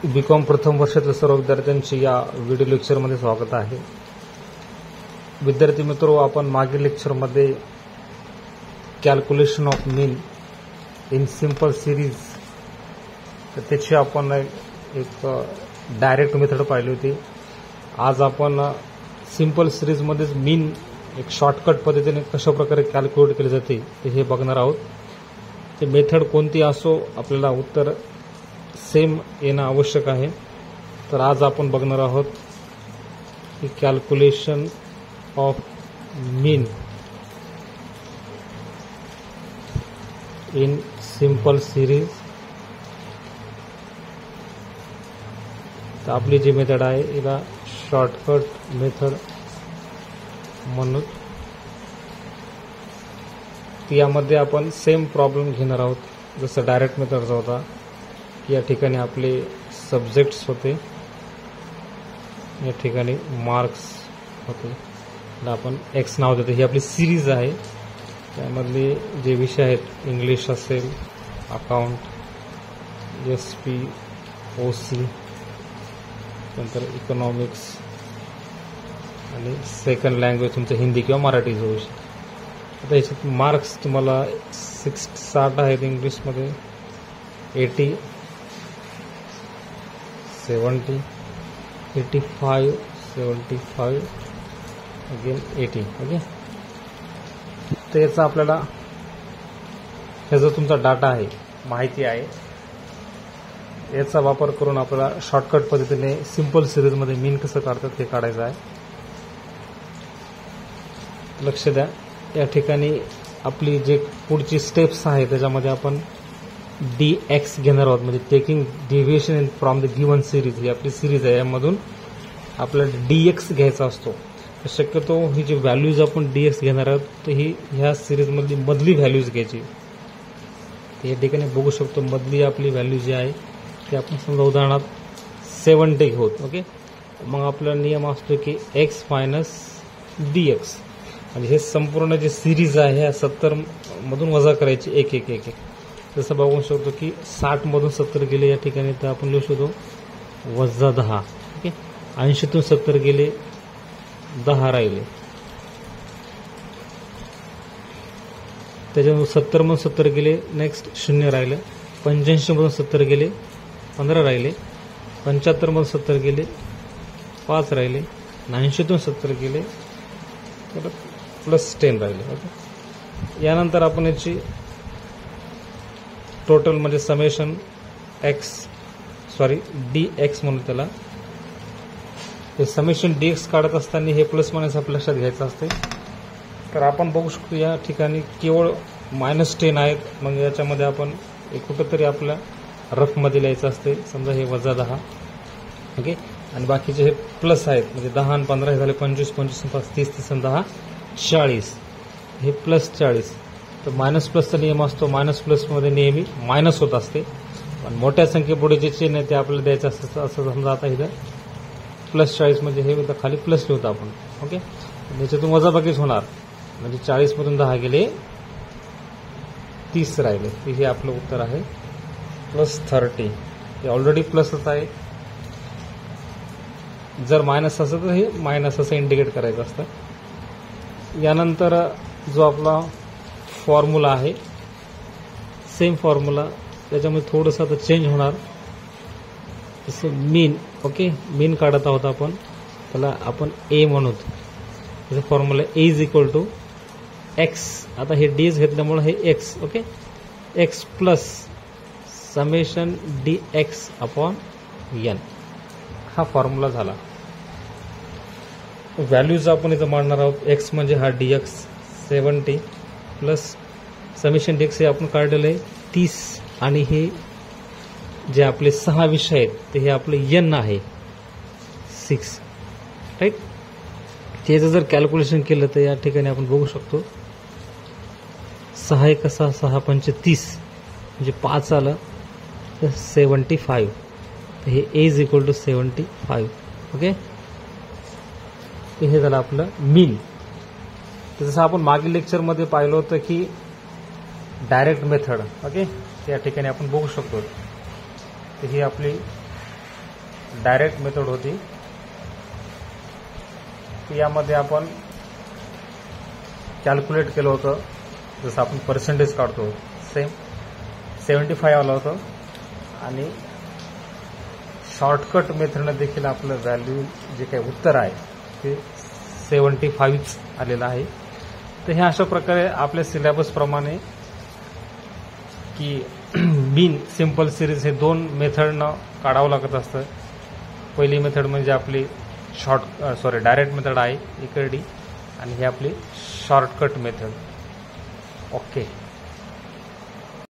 BCom प्रथम वर्षातील सर्व विद्यार्थ्यांचे या व्हिडिओ लेक्चरमध्ये स्वागत आहे. विद्यार्थी मित्रो, आपण मागील लेक्चरमध्ये calculation of mean in simple series तर त्याची आपण एक डायरेक्ट मेथड पाहिली होती. आज आपण सिंपल सिरीजमध्येच मीन एक शॉर्टकट पद्धतीने कशा प्रकारे कॅल्क्युलेट केले जाते ते हे बघणार आहोत. ते मेथड कोणती असो आपल्याला उत्तर सेम येणं आवश्यक आहे. तर आज आपण बघणार आहोत की calculation of mean in simple series. तर आपली जी मेथड आहे हिला शॉर्टकट मेथड म्हणून यामध्ये आपण सेम प्रॉब्लेम घेणार आहोत जसं डायरेक्ट मेथडचा होता. या ठिकाणी आपले सब्जेक्ट्स होते, या ठिकाणी मार्क्स होते, आपण एक्स नाव देतो. ही आपली सिरीज आहे. त्यामधले जे विषय आहेत इंग्लिश असेल, अकाउंट, SP, OC, नंतर इकॉनॉमिक्स आणि सेकंड लँग्वेज तुमचं हिंदी किंवा मराठी जो विषय. आता याच्यात मार्क्स तुम्हाला 60 आहेत इंग्लिशमध्ये, 80, 70, 85, 75, अगेन 80. ओके. तर याचा आपल्याला हा जो तुमचा डाटा आहे, माहिती आहे, याचा वापर करून आपल्याला शॉर्टकट पद्धतीने सिंपल सिरीजमध्ये मीन कसं काढतात हे काढायचं आहे. लक्ष द्या. या ठिकाणी आपली जे पुढची स्टेप्स आहे त्याच्यामध्ये आपण dx घेणार आहोत, म्हणजे taking deviation from the given series. ही आपली सिरीज आहे, यामधून आपल्याला dx घ्यायचा असतो. तर शक्यतो ही जी व्हॅल्यूज आपण dx घेणार आहोत तर ही ह्या सिरीजमधली मधली व्हॅल्यूज घ्यायची. तर या ठिकाणी बघू शकतो मधली आपली व्हॅल्यू जी आहे ती आपण समजा उदाहरणार्थ 70 घेऊत. ओके. मग आपला नियम असतो की x मायनस dx, म्हणजे हे संपूर्ण जे सिरीज आहे ह्या 70 मधून वजा करायची एक एक एक एक. जसं बघू शकतो की 60 मधून 70 गेले, या ठिकाणी तर आपण लिहू शकतो वजा 10. ओके. 80तून 70 गेले, 10 राहिले. त्याच्यामधून 70 मधून 70 गेले, नेक्स्ट 0 राहिलं. 85 मधून 70 गेले, 15 राहिले. 75 मधून 70 गेले, 5 राहिले. 80तून 70 गेले, प्लस 10 राहिले. ओके. यानंतर आपण याची टोटल म्हणजे समेशन dx म्हणून त्याला हे समेशन dx काढत असताना हे प्लस मायनस आपल्या लक्षात घ्यायचं असते. तर आपण बघू शकतो या ठिकाणी केवळ -10 आहेत. मग याच्यामध्ये आपण कुठंतरी आपल्या रफमध्ये लिहायचं असते. समजा हे वजा 10. ओके. आणि बाकीचे हे प्लस आहेत, म्हणजे 10 आणि 15 हे झाले 25, 25 आणि 5 30, 30 आणि 10 40. हे प्लस 40. तर मायनस प्लसचा नियम असतो, मायनस प्लसमध्ये नेहमी मायनस होत असते. पण मोठ्या संख्येपुढे जे चिन्ह आहे ते आपल्याला द्यायचं असतं. असं समजा आता इथं प्लस 40 म्हणजे हे खाली प्लस लिहतो आपण. ओके. याच्यातून वजाबाकीच होणार, म्हणजे 40मधून 10 गेले, 30 राहिले. हे आपलं उत्तर आहे प्लस 30. हे ऑलरेडी प्लसच आहे. जर मायनस असेल तर हे मायनस असं इंडिकेट करायचं असतं. यानंतर जो आपला फॉर्म्युला आहे सेम फॉर्म्युला, त्याच्यामध्ये थोडंसं आता चेंज होणार. जसं मीन. ओके. मीन काढत आहोत आपण, त्याला आपण ए म्हणू. त्याचा formula A is equal to X. आता हे डीज घेतल्यामुळे हे X. Okay. X plus summation dx upon n. हा फॉर्म्युला झाला. व्हॅल्यूज आपण इथं मांडणार आहोत. एक्स म्हणजे हा dx 70 प्लस समेशन dx हे आपण काढलेलं आहे 30, आणि हे जे आपले 6 विषय आहेत ते हे आपले n आहे 6. राईट. त्याचं जर कॅल्क्युलेशन केलं तर या ठिकाणी आपण बघू शकतो 6 1 6 6 5 30, म्हणजे 5 आलं तर 75. तर हे ए इज इक्वल टू 75. ओके. हे झालं आपलं मीन. जसं आपण मागील लेक्चरमध्ये पाहिलं होतं की डायरेक्ट मेथड. ओके. या ठिकाणी आपण बघू शकतो. तर ही आपली डायरेक्ट मेथड होती, ती यामध्ये आपण कॅल्क्युलेट केलं होतं, जसं आपण पर्सेंटेज काढतो सेम 75 आलं होतं, आणि शॉर्टकट मेथडनं देखील आपलं व्हॅल्यू जे काही उत्तर आहे ते 75 आलेलं आहे. तर हे अशा प्रकारे आपल्या सिलेबस प्रमाणे की मीन सिंपल सिरीज हे 2 मेथडनं काढावं लागत असतं. पहिली मेथड म्हणजे आपली डायरेक्ट मेथड आहे इकडली, आणि ही आपली शॉर्टकट मेथड. ओके.